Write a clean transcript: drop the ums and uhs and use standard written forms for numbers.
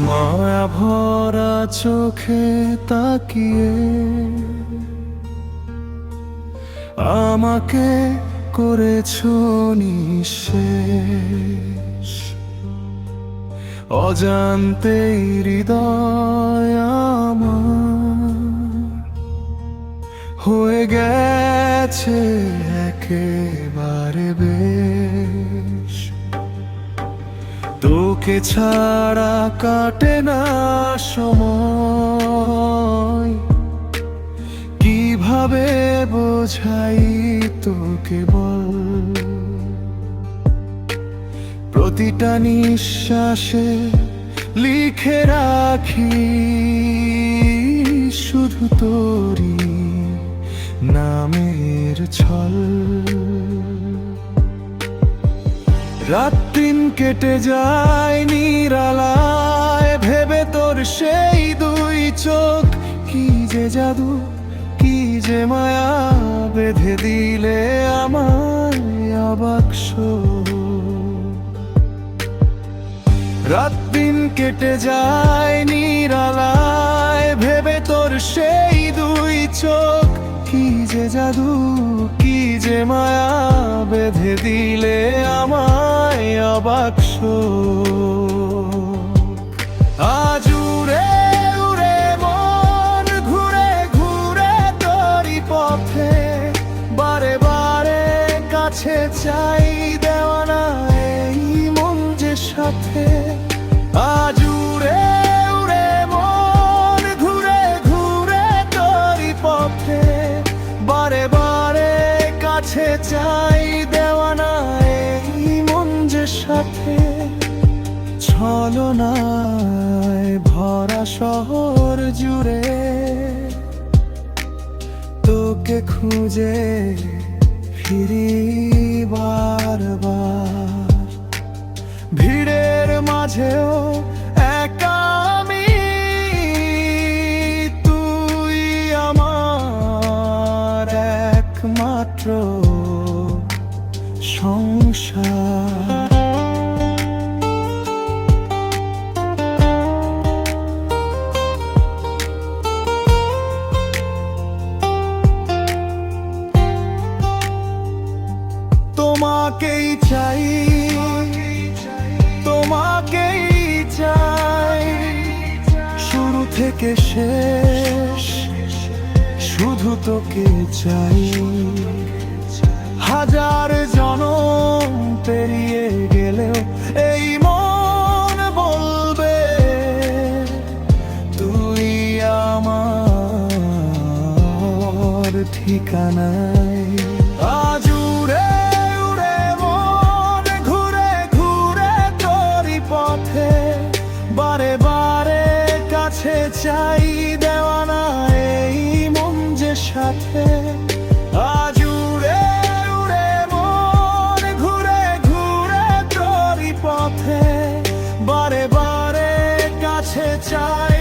মায়া ভরা চোখে তাকিয়ে আমাকে করেছো নিঃশেষ, অজান্তেই হৃদয় আমার হয়ে গেছে একেবারে বেশ। তোকে ছাড়া কাটে না সময়, কিভাবে বোঝাই তোকে বল। প্রতিটা নিঃশ্বাসে লিখে রাখি শুধু তোরই নামের ছল। রাত দিন কেটে যায় নিরালায় ভেবে তোর সেই দুই চোখ, কি যে জাদু কি যে মায়া বেঁধে দিলে আমার অবাক। রাত দিন কেটে যায় নিরালায় ভেবে তোর সেই দুই চোখ, কি যে জাদু কি যে মায়া বেঁধে দিলে আমায় অবাক। আজ উড়ে উড়ে মন ঘুরে ঘুরে তোরই পথে, বারে বারে কাছে চাই দেওয়ানা এই মন যে সাথে। আজ উড়ে উড়ে মন ঘুরে ঘুরে তোরই পথে, বারে বারে কাছে চাই দেওয়ানা এই মন যে সাথে। ছলনায় ভরা শহর জুড়ে তোকে খুঁজে ফিরি বারবার, ভিড়ের মাঝেও একা আমি, তুই আমার একমাত্র সংসার। তোমাকেই চাই তোমাকেই চাই, শুরু থেকে শেষ শুধু তোকে চাই। হাজার জনম পেরিয়ে গেলেও এই মন বলবে তুই আমার ঠিকানায়। আজ উড়ে উড়ে মন ঘুরে ঘুরে তোরই পথে, বারে বারে কাছে চাই দেওয়ানা এই মন যে সাথে। আজ উড়ে উড়ে মন ঘুরে ঘুরে তোরই পথে, বারে বারে কাছে চাই